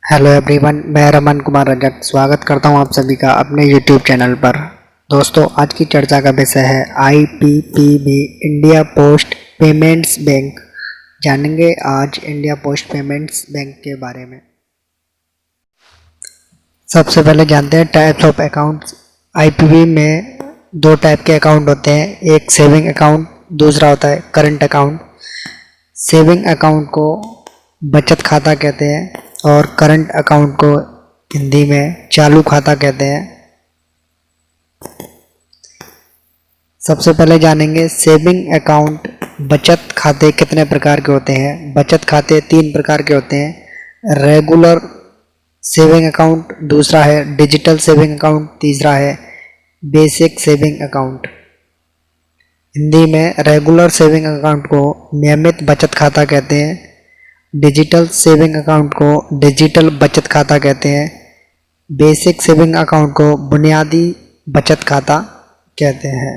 Hello everyone, मैं रमन कुमार रजक स्वागत करता हूं आप सभी का अपने यूट्यूब चैनल पर। दोस्तों, आज की चर्चा का विषय है IPPB India post payments bank. जानेंगे आज इंडिया पोस्ट पेमेंट्स बैंक के बारे में। सबसे पहले जानते हैं टाइप्स ऑफ अकाउंट्स। आईपीपीबी में दो टाइप के अकाउंट होते हैं, एक सेविंग अकाउंट, दूसरा होता है करंट अकाउंट। सेविंग अकाउंट को बचत खाता कहते हैं और करंट अकाउंट को हिंदी में चालू खाता कहते हैं। सबसे पहले जानेंगे सेविंग अकाउंट। बचत खाते कितने प्रकार के होते हैं? बचत खाते 3 प्रकार के होते हैं। रेगुलर सेविंग अकाउंट, दूसरा है डिजिटल सेविंग अकाउंट, तीसरा है बेसिक सेविंग अकाउंट। हिंदी में रेगुलर सेविंग अकाउंट को नियमित बचत खाता कहते हैं, डिजिटल सेविंग अकाउंट को डिजिटल बचत खाता कहते हैं, बेसिक सेविंग अकाउंट को बुनियादी बचत खाता कहते हैं।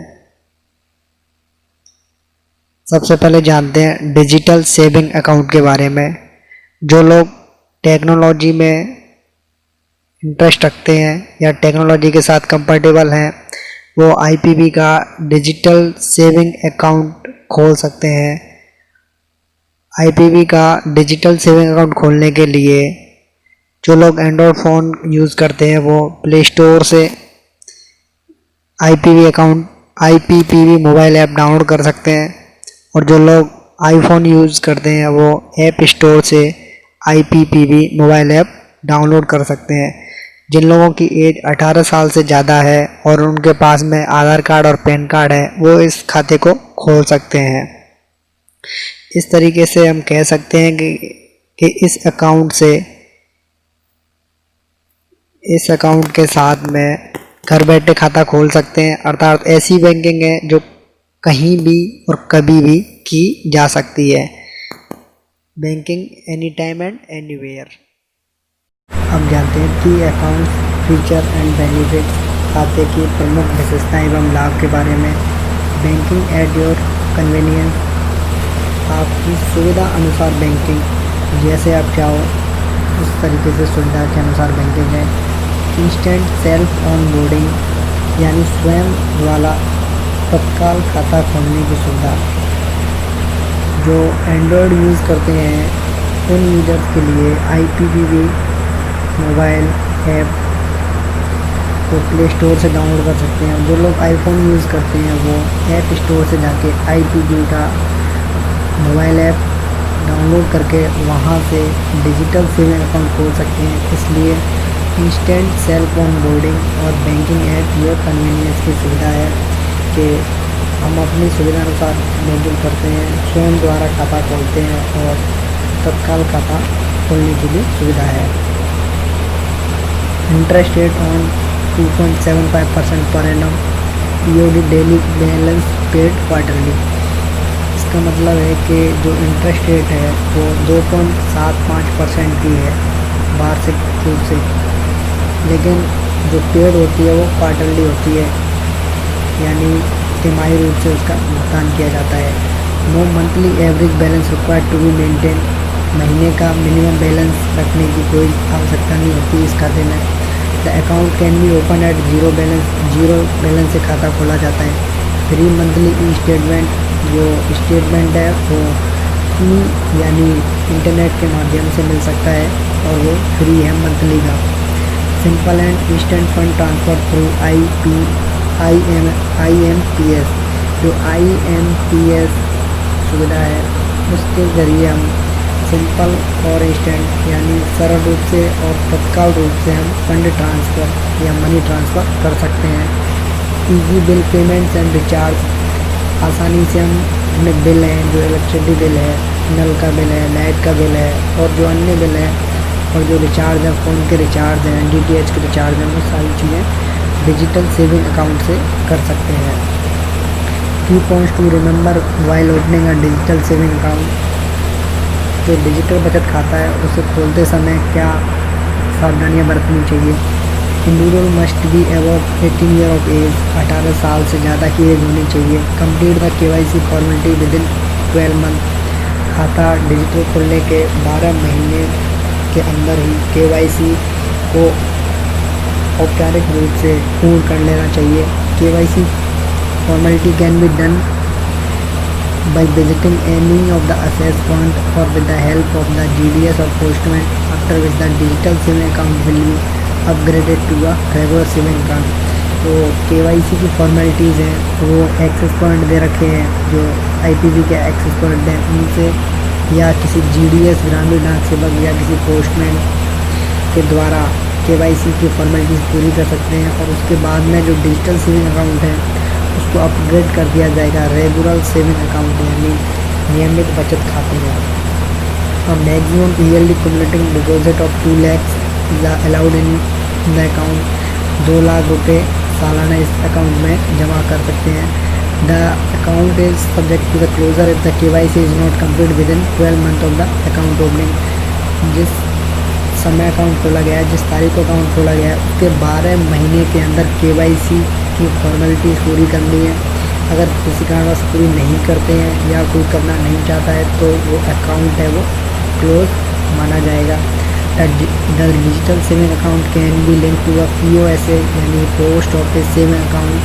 सबसे पहले जानते हैं डिजिटल सेविंग अकाउंट के बारे में। जो लोग टेक्नोलॉजी में इंटरेस्ट रखते हैं या टेक्नोलॉजी के साथ कंफर्टेबल हैं, वो आईपीबी का डिजिटल सेविंग अकाउंट खोल सकते हैं। आईपीबी का डिजिटल सेविंग अकाउंट खोलने के लिए जो लोग एंड्रॉयड फ़ोन यूज़ करते हैं वो प्ले स्टोर से आईपीपीबी मोबाइल ऐप डाउनलोड कर सकते हैं, और जो लोग आईफोन यूज़ करते हैं वो ऐप स्टोर से आईपीपीबी मोबाइल ऐप डाउनलोड कर सकते हैं। जिन लोगों की एज 18 साल से ज़्यादा है और उनके पास में आधार कार्ड और पैन कार्ड है, वो इस खाते को खोल सकते हैं। इस तरीके से हम कह सकते हैं कि इस अकाउंट के साथ में घर बैठे खाता खोल सकते हैं। अर्थात ऐसी बैंकिंग है जो कहीं भी और कभी भी की जा सकती है। Banking any time and anywhere. अब जानते हैं कि अकाउंट फीचर एंड बेनिफिट्स, खाते की प्रमुख विशेषताएं एवं लाभ के बारे में। बैंकिंग एट योर कन्वीनियंस, आपकी सुविधा अनुसार बैंकिंग, जैसे आप चाहो उस तरीके से सुविधा के अनुसार बैंकिंग है। इंस्टेंट सेल्फ ऑन बोर्डिंग, यानी स्वयं वाला तत्काल खाता खोलने की सुविधा। जो एंड्रॉयड यूज़ करते हैं उन यूजर्स के लिए आईपीपीबी मोबाइल ऐप को प्ले स्टोर से डाउनलोड कर सकते हैं। जो लोग आईफोन यूज़ करते हैं वो ऐप स्टोर से जाके आईपीपीबी का मोबाइल ऐप डाउनलोड करके वहाँ से डिजिटल सेविंग अकाउंट खोल सकते हैं। इसलिए इंस्टेंट सेल्फ ऑन बोर्डिंग और बैंकिंग एट योर कन्वीनियंस की सुविधा है कि हम अपनी सुविधा अनुसार बैंकिंग करते हैं, स्वयं द्वारा खाता खोलते हैं और तत्काल खाता खोलने की भी सुविधा है। Interest rate on 2.75% per annum, POD daily balance paid quarterly. इसका मतलब है कि जो इंटरेस्ट रेट है वो 2.75% की है वार्षिक रूप से, लेकिन जो पेड होती है वो क्वार्टरली होती है, यानी तिमाही रूप से उसका भुगतान किया जाता है। No monthly average balance required to be maintain, महीने का मिनिमम बैलेंस रखने की कोई आवश्यकता नहीं होती इस खाते में। The account can be open eight zero balance से खाता खोला जाता है। फ्री मंथली स्टेटमेंट, जो स्टेटमेंट है वो यानी इंटरनेट के माध्यम से मिल सकता है और वो फ्री है मंथली का। Simple and instant fund transfer through IMPS, जो IMPS सुविधा है उसके ज़रिए हम सिंपल और इंस्टेंट यानी सरल रूप से और तत्काल रूप से हम फंड ट्रांसफ़र या मनी ट्रांसफ़र कर सकते हैं। Easy bill payments and recharge, आसानी से हम अपने बिल हैं, जो इलेक्ट्रिसिटी बिल है, नल का बिल है, लाइट का बिल है और जो अन्य बिल हैं और जो रिचार्ज है, फ़ोन के रिचार्ज हैं, DTH के रिचार्ज हैं, वो सारी चीज़ें डिजिटल सेविंग अकाउंट से कर सकते हैं। Key points to remember while opening a digital saving account, जो डिजिटल बचत खाता है उसे खोलते समय क्या सावधानियाँ बरतनी चाहिए। Individual must be above 18 year of age, 18 साल से ज़्यादा की एज होनी चाहिए। Complete the KYC formality within 12 month, खाता डिजिटल खोलने के 12 महीने के अंदर ही KYC को औपचारिक रूप से पूर्ण कर लेना चाहिए। KYC formality can be done by visiting any of the access point or with the help of the GDS or postman, after which the digital saving account will be upgraded to a regular saving account। तो KYC की formalities हैं वो access point दे रखे हैं, जो IPV के access point हैं उनसे या किसी GDS ग्रामीण डाक सेवक या किसी पोस्टमैन के द्वारा KYC की फॉर्मेलिटीज़ पूरी कर सकते हैं। और उसके बाद में जो डिजिटल सेविंग अकाउंट है उसको अपग्रेड कर दिया जाएगा रेगुलर सेविंग अकाउंट यानी नियमित बचत खाते में। और maximum yearly cumulative deposit of 2 lakhs is allowed in the account. 2 lakh रुपए सालाना इस अकाउंट में जमा कर सकते हैं। The account is subject to the closure if the KYC is not complete within 12 months of the account opening. जिस समय अकाउंट खोला गया है, जिस तारीख को अकाउंट खोला गया है उसके 12 महीने के अंदर KYC की फॉर्मेलिटीज़ पूरी करनी है। अगर किसी कारणवश पूरी नहीं करते हैं या कोई करना नहीं चाहता है तो वो अकाउंट है वो क्लोज माना जाएगा। The digital saving account can be link to a POSA यानी post office saving account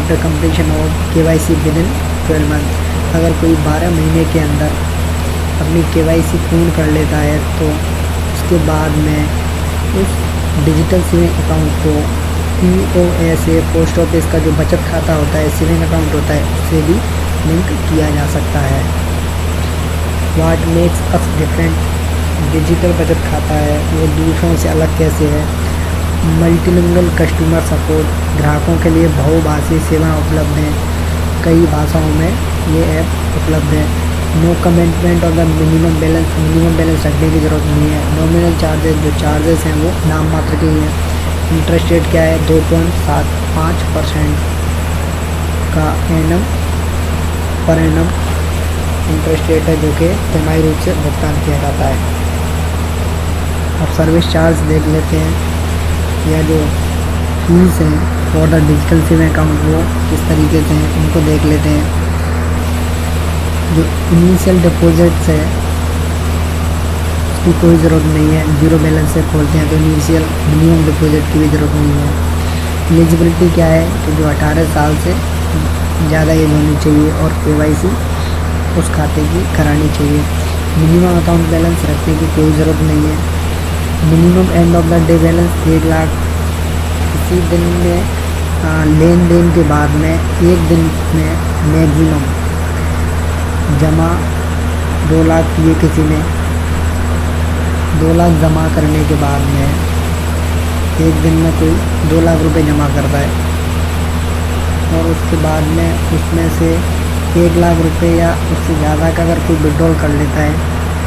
after completion of KYC within 12 months। अगर कोई 12 महीने के अंदर अपनी KYC पूर्ण कर लेता है तो उसके बाद में उस डिजिटल सेविंग अकाउंट को POSA पोस्ट ऑफिस का जो बचत खाता होता है, सेविंग अकाउंट होता है, उससे भी लिंक किया जा सकता है। What makes us different, digital बचत खाता है वो दूसरों से अलग कैसे है। मल्टीलिंगुअल कस्टमर सपोर्ट, ग्राहकों के लिए बहुभाषी सेवाएं उपलब्ध हैं, कई भाषाओं में ये ऐप उपलब्ध है। नो कमिटमेंट और द मिनिमम बैलेंस रखने की ज़रूरत नहीं है। नॉमिनल चार्जेस, जो चार्जेस हैं वो नाम मात्र के ही हैं। इंटरेस्ट रेट क्या है, 2.75% का पर एनम इंटरेस्ट रेट है जो कि तिमाही रूप से भुगतान किया जाता है। अब सर्विस चार्ज देख लेते हैं या जो फीस हैं for the digital saving account वो किस तरीके से हैं उनको देख लेते हैं। जो इनिशियल डिपॉजिट्स है की कोई ज़रूरत नहीं है, 0 बैलेंस से खोलते हैं तो इनिशियल मिनिमम डिपॉजिट की भी ज़रूरत नहीं है। एलिजिबिलिटी क्या है कि जो 18 साल से ज़्यादा एज होनी चाहिए और KYC उस खाते की करानी चाहिए। मिनिमम अकाउंट बैलेंस रखने की कोई ज़रूरत नहीं है। Minimum end of the day balance 1 lakh. इसी दिन में लेन देन के बाद में एक दिन में मैक्सिमम जमा 2 लाख किए किसी ने, 2 लाख जमा करने के बाद में एक दिन में कोई 2 लाख रुपए जमा करता है और उसके बाद में उसमें से 1 लाख रुपए या उससे ज़्यादा का अगर कोई विड्रॉल कर लेता है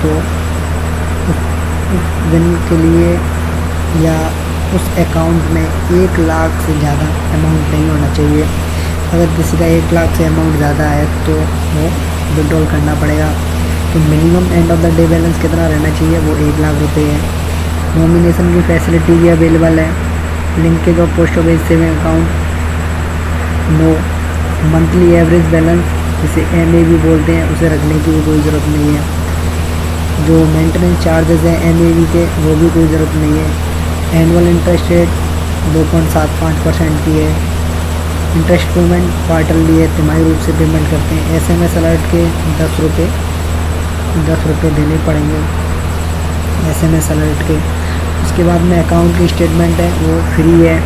तो उस दिन के लिए या उस अकाउंट में 1 लाख से ज़्यादा अमाउंट नहीं होना चाहिए। अगर किसी का 1 लाख से अमाउंट ज़्यादा है तो वो विड्रॉल करना पड़ेगा। तो minimum end of the day balance कितना रहना चाहिए, वो 1 लाख रुपए है। नॉमिनेशन की फैसिलिटी भी अवेलेबल है। Linkage of post office saving account no. Monthly average balance जिसे MAB बोलते हैं उसे रखने की भी कोई ज़रूरत नहीं है। जो मेंटेनेंस चार्जेस हैं MAB के वो भी कोई ज़रूरत नहीं है। एनुअल इंटरेस्ट रेट 2.75% की है। इंटरेस्ट पेमेंट क्वार्टरली है, तिमाही रूप से पेमेंट करते हैं। SMS अलर्ट के 10 रुपये देने पड़ेंगे SMS अलर्ट के। उसके बाद में अकाउंट की स्टेटमेंट है वो फ्री है,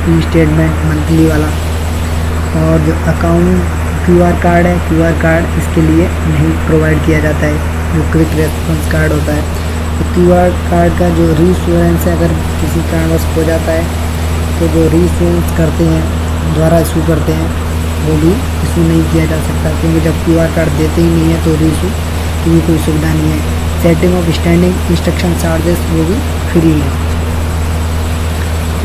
ई स्टेटमेंट मंथली वाला। और जो अकाउंट QR कार्ड है, QR कार्ड इसके लिए नहीं प्रोवाइड किया जाता है, जो क्विक रेस्पॉन्स कार्ड होता है। तो QR कार्ड का जो रीइश्योरेंस है अगर किसी कारणवश हो जाता है तो जो रीइश्योरेंस करते हैं द्वारा इशू करते हैं वो भी इशू नहीं किया जा सकता, क्योंकि जब QR कार्ड देते ही नहीं है तो रीइशू की भी कोई सुविधा नहीं है। Setting of standing instruction charges वो भी फ्री है।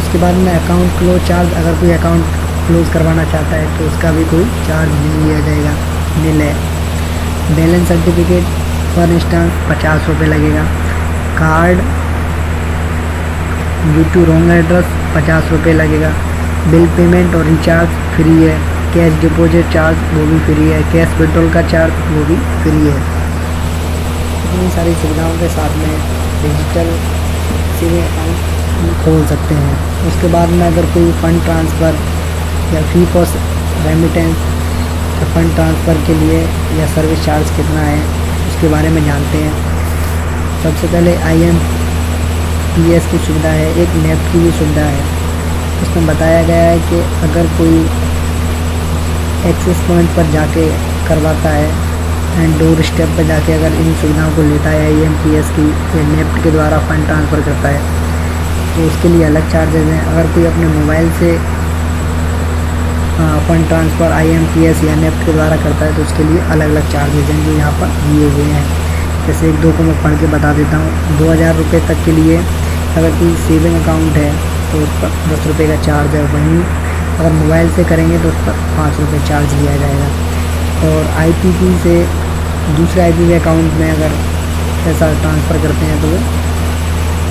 उसके बाद में अकाउंट क्लोज चार्ज, अगर कोई अकाउंट क्लोज करवाना चाहता है तो उसका भी कोई चार्ज नहीं लिया जाएगा, नील है। बैलेंस सर्टिफिकेट पर इंस्टेंस 50 रुपये लगेगा। Card due to wrong address 50 रुपये लगेगा। बिल पेमेंट और रिचार्ज फ्री है। कैश डिपॉजिट चार्ज वो भी फ्री है। कैश विड्रॉल का चार्ज वो भी फ्री है। इतनी सारी सुविधाओं के साथ में डिजिटल सेविंग अकाउंट खोल सकते हैं। उसके बाद में अगर कोई फ़ंड ट्रांसफ़र या फ़ी फॉर रेमिटेंस, फ़ंड ट्रांसफ़र के लिए या सर्विस चार्ज कितना है उसके बारे में जानते हैं। सबसे पहले IMPS की सुविधा है, एक नेफ्ट की भी सुविधा है। उसमें बताया गया है कि अगर कोई एक्सेस पॉइंट पर जाके करवाता है एंड डोर स्टेप पर जाके अगर इन सुविधाओं को लेता है IMPS की या नेफ्ट के द्वारा फ़ंड ट्रांसफ़र करता है तो उसके लिए अलग चार्जेस हैं। अगर कोई अपने मोबाइल से फ़ंड ट्रांसफ़र IMPS या नेफ्ट के द्वारा करता है तो उसके लिए अलग अलग चार्जेस हैं जो यहाँ पर दिए हुए हैं। जैसे एक दो को मैं पढ़ के बता देता हूँ। 2000 रुपये तक के लिए अगर कोई सेविंग अकाउंट है तो उस पर 10 रुपये का चार्ज है। वहीं अगर मोबाइल से करेंगे तो उस पर 5 रुपये चार्ज लिया जाएगा। और IPP से दूसरे IPP अकाउंट में अगर पैसा ट्रांसफ़र करते हैं तो वो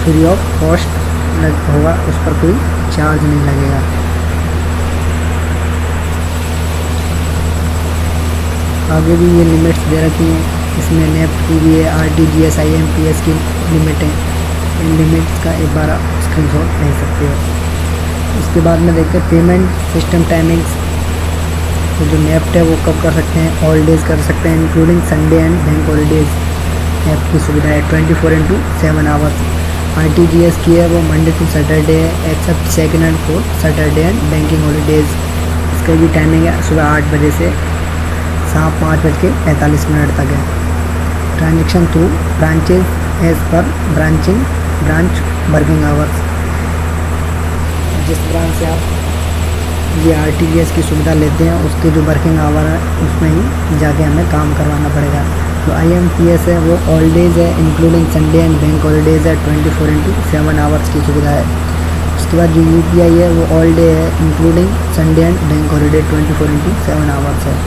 फ्री ऑफ कॉस्ट होगा, उस पर कोई चार्ज नहीं लगेगा। आगे भी ये लिमिट्स दे रखी हैं, इसमें नेफ्ट की भी है, RTGS IMPS की लिमिट है। इन लिमिट्स का एक बार स्क्रीनशॉट ले सकते हो। उसके बाद में देखते हैं पेमेंट सिस्टम टाइमिंग्स। तो जो नेफ्ट है वो कब कर सकते हैं, ऑल डेज कर सकते हैं including Sunday and bank holidays. NEFT की सुविधा है 24/7 आवर्स। RTGS की है वो मंडे टू सैटरडे है except second and fourth Saturday and banking holidays. इसका भी टाइमिंग है सुबह 8 बजे से शाम 5:45 तक है। Transaction through branches as per branch working hours. जिस ब्रांच से आप ये RTGS की सुविधा लेते हैं उसके जो वर्किंग आवर है उसमें ही जाके हमें काम करवाना पड़ेगा। जो IMPS है वो ऑल डेज है including Sunday and bank holidays है 24/7 आवर्स की सुविधा है। उसके बाद जो UPI है वो ऑल डे है including Sunday and bank holiday 24/7 hours है।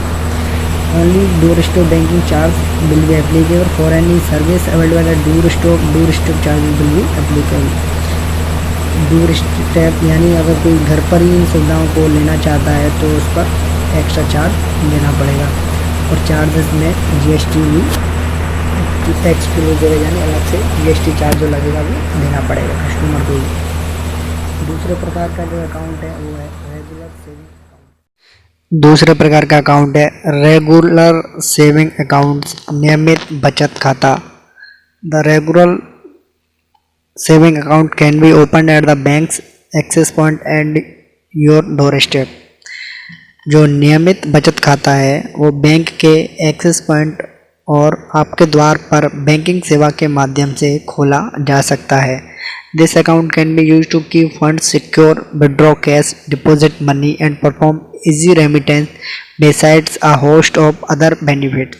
Only doorstep banking charge will be applicable for any service available at doorstep charges will be applicable। doorstep यानी अगर कोई घर पर ही इन सुविधाओं को लेना चाहता है तो उस पर एक्स्ट्रा चार्ज देना पड़ेगा। और चार्जेस में GST भी एक्सक्लूड होगा, यानी अलग से GST चार्ज जो लगेगा वो देना पड़ेगा कस्टमर को ही। दूसरे प्रकार का जो अकाउंट है वो है रेगुलर सेविंग। दूसरे प्रकार का अकाउंट है रेगुलर सेविंग अकाउंट्स, नियमित बचत खाता। The regular saving account can be open at the bank's access point and your doorstep. जो नियमित बचत खाता है वो बैंक के एक्सेस पॉइंट और आपके द्वार पर बैंकिंग सेवा के माध्यम से खोला जा सकता है। This account can be use to keep fund secure, withdraw cash, deposit money and perform easy remittance besides a host of other benefit.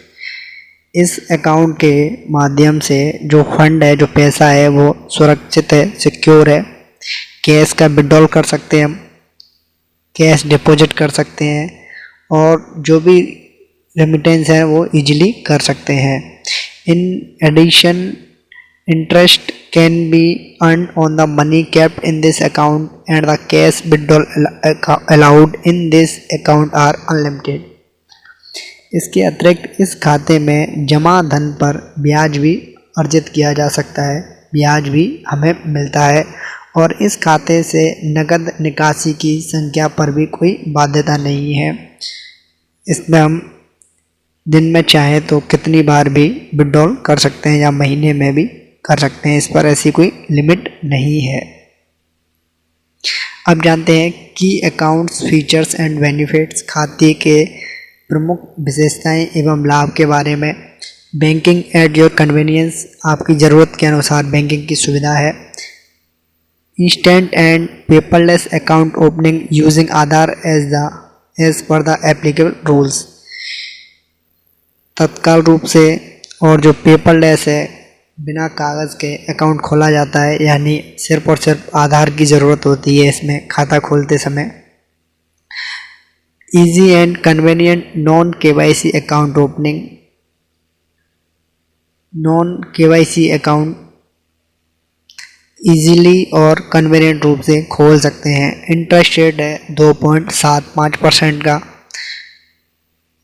इस अकाउंट के माध्यम से जो फंड है, जो पैसा है वो सुरक्षित है, सिक्योर है। कैश का विड्रॉल कर सकते हैं हम, कैश डिपॉजिट कर सकते हैं और जो भी रेमिटेंस है वो इजीली कर सकते हैं। In addition interest can be earned on the money kept in this account and the cash withdrawal allowed in this account are unlimited। इसके अतिरिक्त इस खाते में जमा धन पर ब्याज भी अर्जित किया जा सकता है, ब्याज भी हमें मिलता है और इस खाते से नकद निकासी की संख्या पर भी कोई बाध्यता नहीं है। इसमें हम दिन में चाहे तो कितनी बार भी विड्रॉल कर सकते हैं या महीने में भी कर सकते हैं, इस पर ऐसी कोई लिमिट नहीं है। अब जानते हैं की अकाउंट्स फीचर्स एंड बेनिफिट्स, खाते के प्रमुख विशेषताएं एवं लाभ के बारे में। बैंकिंग एट योर कन्वीनियंस, आपकी ज़रूरत के अनुसार बैंकिंग की सुविधा है। Instant and paperless account opening using Aadhaar as per the applicable rules. तत्काल रूप से और जो पेपरलेस है, बिना कागज़ के अकाउंट खोला जाता है, यानी सिर्फ और सिर्फ आधार की ज़रूरत होती है इसमें खाता खोलते समय। Easy and convenient non KYC account opening, non KYC account easily और कन्वीनियंट रूप से खोल सकते हैं। इंटरेस्ट रेट है 2.75% का,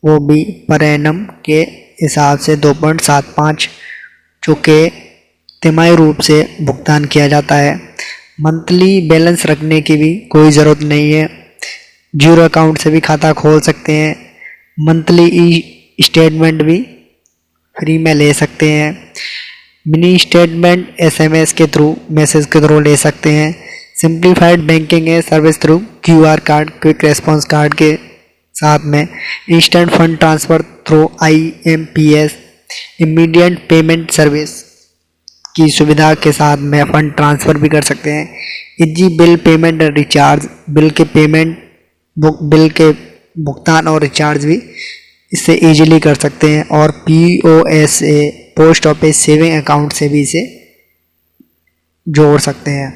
वो भी पर एनम के हिसाब से 2.75, जो कि तिमाही रूप से भुगतान किया जाता है। मंथली बैलेंस रखने की भी कोई ज़रूरत नहीं है, जीरो अकाउंट से भी खाता खोल सकते हैं। मंथली ई स्टेटमेंट भी फ्री में ले सकते हैं। मिनी स्टेटमेंट एसएमएस के थ्रू, मैसेज के थ्रू ले सकते हैं। सिंप्लीफाइड बैंकिंग है service through QR card, quick response card के साथ में। Instant fund transfer through IMPS, immediate payment service की सुविधा के साथ में फंड ट्रांसफ़र भी कर सकते हैं। इजी बिल पेमेंट और रिचार्ज, बिल के भुगतान और रिचार्ज भी इससे इजीली कर सकते हैं। और पीओएसए, पोस्ट ऑफिस सेविंग अकाउंट से भी इसे जोड़ सकते हैं।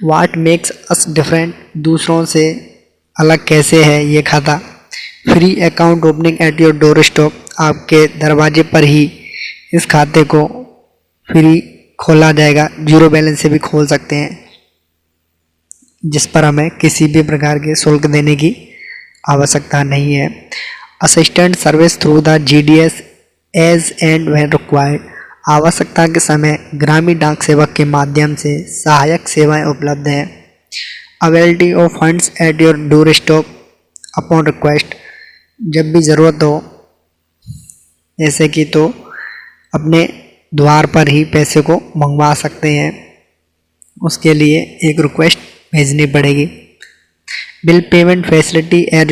व्हाट मेक्स अस डिफरेंट, दूसरों से अलग कैसे है ये खाता। Free account opening at your door stop, आपके दरवाजे पर ही इस खाते को फ्री खोला जाएगा, जीरो बैलेंस से भी खोल सकते हैं, जिस पर हमें किसी भी प्रकार के शुल्क देने की आवश्यकता नहीं है। Assistant service through the GDS as and when required, आवश्यकता के समय ग्रामीण डाक सेवक के माध्यम से सहायक सेवाएं उपलब्ध हैं। Availability of funds at your door stop upon request, जब भी ज़रूरत हो जैसे कि तो अपने द्वार पर ही पैसे को मंगवा सकते हैं, उसके लिए एक रिक्वेस्ट भेजनी पड़ेगी। Bill payment facility at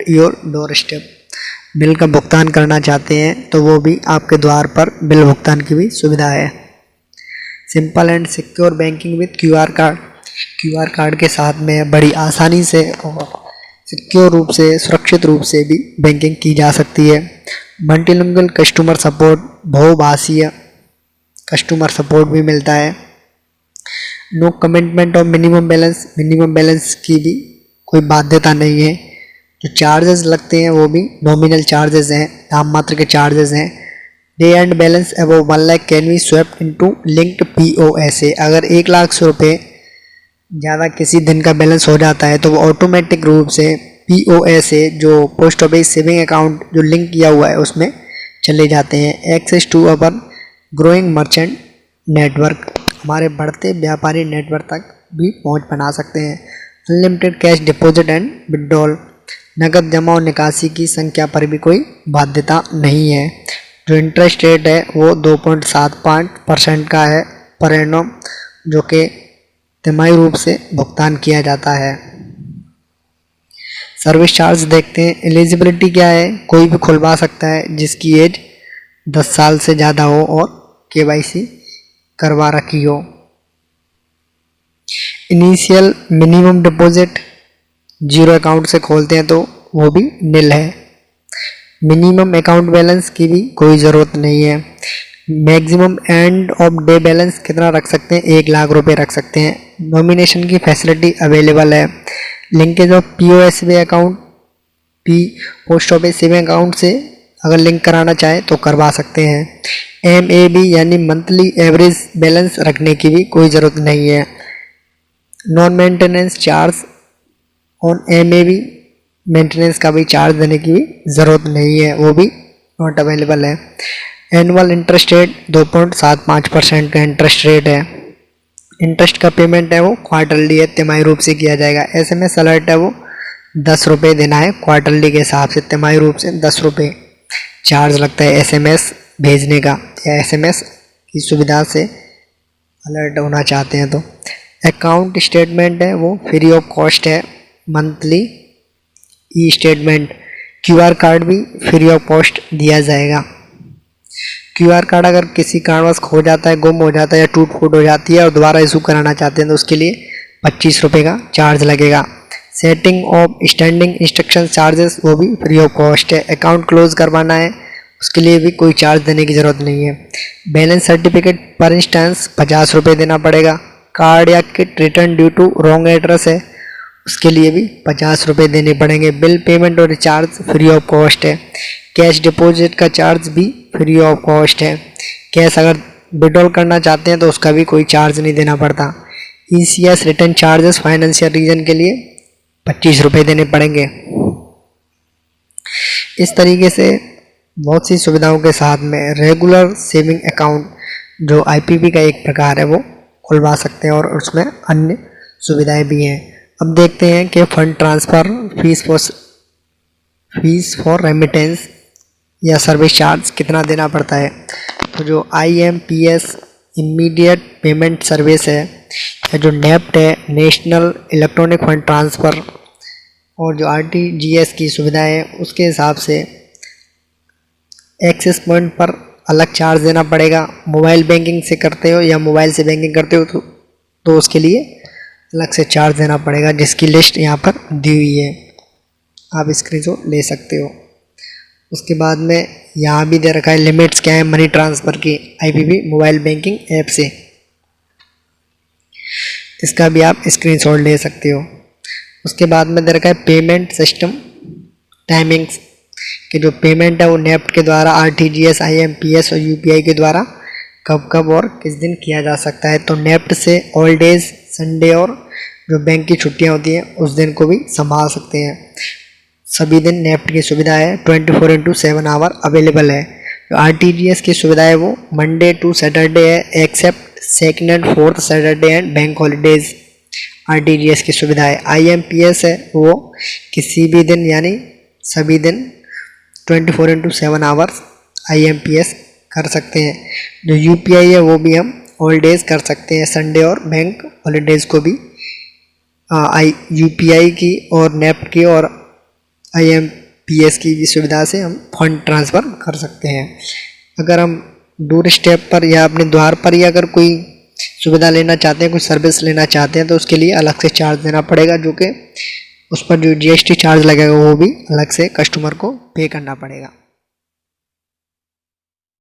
your door step, bill का भुगतान करना चाहते हैं तो वो भी आपके द्वार पर बिल भुगतान की भी सुविधा है। Simple and secure banking with QR card, QR card के साथ में बड़ी आसानी से और सिक्योर रूप से, सुरक्षित रूप से भी बैंकिंग की जा सकती है। मल्टीलिंगुअल कस्टमर सपोर्ट, बहुभाषीय कस्टमर सपोर्ट भी मिलता है। No commitment of minimum balance, minimum balance की भी कोई बाध्यता नहीं है। जो चार्जेस लगते हैं वो भी नॉमिनल चार्जेस हैं, नाम मात्र के चार्जेस हैं। Day end balance above 1 lakh can be swept into linked POSA, अगर 1 लाख रुपये ज़्यादा किसी दिन का बैलेंस हो जाता है तो वो ऑटोमेटिक रूप से पीओएसए, जो पोस्ट ऑफिस सेविंग अकाउंट जो लिंक किया हुआ है, उसमें चले जाते हैं। Access to our growing merchant network, हमारे बढ़ते व्यापारी नेटवर्क तक भी पहुंच बना सकते हैं। Unlimited cash deposit and withdrawal, नकद जमा और निकासी की संख्या पर भी कोई बाध्यता नहीं है। जो इंटरेस्ट रेट है वो 2.75% का है पर एनम, जो कि तिमाही रूप से भुगतान किया जाता है। सर्विस चार्ज देखते हैं। एलिजिबिलिटी क्या है, कोई भी खुलवा सकता है जिसकी एज 10 साल से ज़्यादा हो और केवाईसी करवा रखी हो। Initial minimum deposit, zero account से खोलते हैं तो वो भी निल है। मिनिमम अकाउंट बैलेंस की भी कोई ज़रूरत नहीं है। Maximum end of day balance कितना रख सकते हैं, 1 लाख रुपए रख सकते हैं। नॉमिनेशन की फैसिलिटी अवेलेबल है। Linkage of POSA account, post office saving account से अगर लिंक कराना चाहे तो करवा सकते हैं। एमएबी यानी मंथली एवरेज बैलेंस रखने की भी कोई ज़रूरत नहीं है। Non maintenance charge on MAB, maintenance का भी चार्ज देने की भी ज़रूरत नहीं है, वो भी नॉट अवेलेबल है। एनुअल इंटरेस्ट रेट 2.75% का इंटरेस्ट रेट है। इंटरेस्ट का पेमेंट है वो क्वार्टरली है, तिमाही रूप से किया जाएगा। एसएमएस अलर्ट है वो 10 रुपये देना है क्वार्टरली के हिसाब से, तिमाही रूप से 10 रुपये चार्ज लगता है एसएमएस भेजने का, या एसएमएस की सुविधा से अलर्ट होना चाहते हैं तो। अकाउंट स्टेटमेंट है वो फ्री ऑफ कॉस्ट है, monthly e statement. QR card भी फ्री ऑफ कॉस्ट दिया जाएगा। क्यूआर कार्ड अगर किसी कारणवश खो जाता है, गुम हो जाता है या टूट फूट हो जाती है और दोबारा इशू कराना चाहते हैं तो उसके लिए 25 रुपये का चार्ज लगेगा। Setting of standing instruction charges वो भी फ्री ऑफ कॉस्ट है। अकाउंट क्लोज करवाना है उसके लिए भी कोई चार्ज देने की ज़रूरत नहीं है। बैलेंस सर्टिफिकेट पर इंस्टेंस 50 रुपये देना पड़ेगा। कार्ड या kit return due to wrong address है उसके लिए भी 50 रुपये देने पड़ेंगे। बिल पेमेंट और रिचार्ज फ्री ऑफ कॉस्ट है। कैश डिपॉजिट का चार्ज भी फ्री ऑफ कॉस्ट है। कैश अगर विड्रॉल करना चाहते हैं तो उसका भी कोई चार्ज नहीं देना पड़ता। ECS return charges financial reason के लिए 25 रुपये देने पड़ेंगे। इस तरीके से बहुत सी सुविधाओं के साथ में रेगुलर सेविंग अकाउंट जो IPP का एक प्रकार है वो खुलवा सकते हैं और उसमें अन्य सुविधाएं भी हैं। अब देखते हैं कि fund transfer, fees for remittance या सर्विस चार्ज कितना देना पड़ता है। तो जो IMPS इमीडिएट पेमेंट सर्विस है या जो नेफ्ट है, नेशनल इलेक्ट्रॉनिक फंड ट्रांसफ़र, और जो RTGS की सुविधा है उसके हिसाब से एक्सिस पॉइंट पर अलग चार्ज देना पड़ेगा। मोबाइल बैंकिंग से करते हो या मोबाइल से बैंकिंग करते हो तो उसके लिए अलग से चार्ज देना पड़ेगा, जिसकी लिस्ट यहाँ पर दी हुई है, आप स्क्रीनशॉट ले सकते हो। उसके बाद में यहाँ भी दे रखा है लिमिट्स क्या है मनी ट्रांसफ़र की IPP मोबाइल बैंकिंग ऐप से, इसका भी आप स्क्रीनशॉट ले सकते हो। उसके बाद में दे रखा है पेमेंट सिस्टम टाइमिंग्स कि जो पेमेंट है वो नेफ्ट के द्वारा, RTGS, IMPS और UPI के द्वारा कब कब और किस दिन किया जा सकता है। तो नेफ्ट से ऑल डेज, संडे और जो बैंक की छुट्टियां होती हैं उस दिन को भी संभाल सकते हैं। सभी दिन नेफ्ट की सुविधा है 24/7 आवर अवेलेबल है। जो RTGS की सुविधा है वो मंडे टू सैटरडे है except second and fourth Saturday and bank holidays. RTGS की सुविधा है। IMPS है वो किसी भी दिन यानी सभी दिन 24/7 आवर्स IMPS कर सकते हैं। जो UPI है वो भी हम ऑल डेज कर सकते हैं, संडे और बैंक हॉलीडेज को भी UPI की और नेफ्ट की और IMPS की भी सुविधा से हम फंड ट्रांसफ़र कर सकते हैं। अगर हम दूर स्टेप पर या अपने द्वार पर या अगर कोई सुविधा लेना चाहते हैं, कुछ सर्विस लेना चाहते हैं तो उसके लिए अलग से चार्ज देना पड़ेगा, जो कि उस पर जो GST चार्ज लगेगा वो भी अलग से कस्टमर को पे करना पड़ेगा।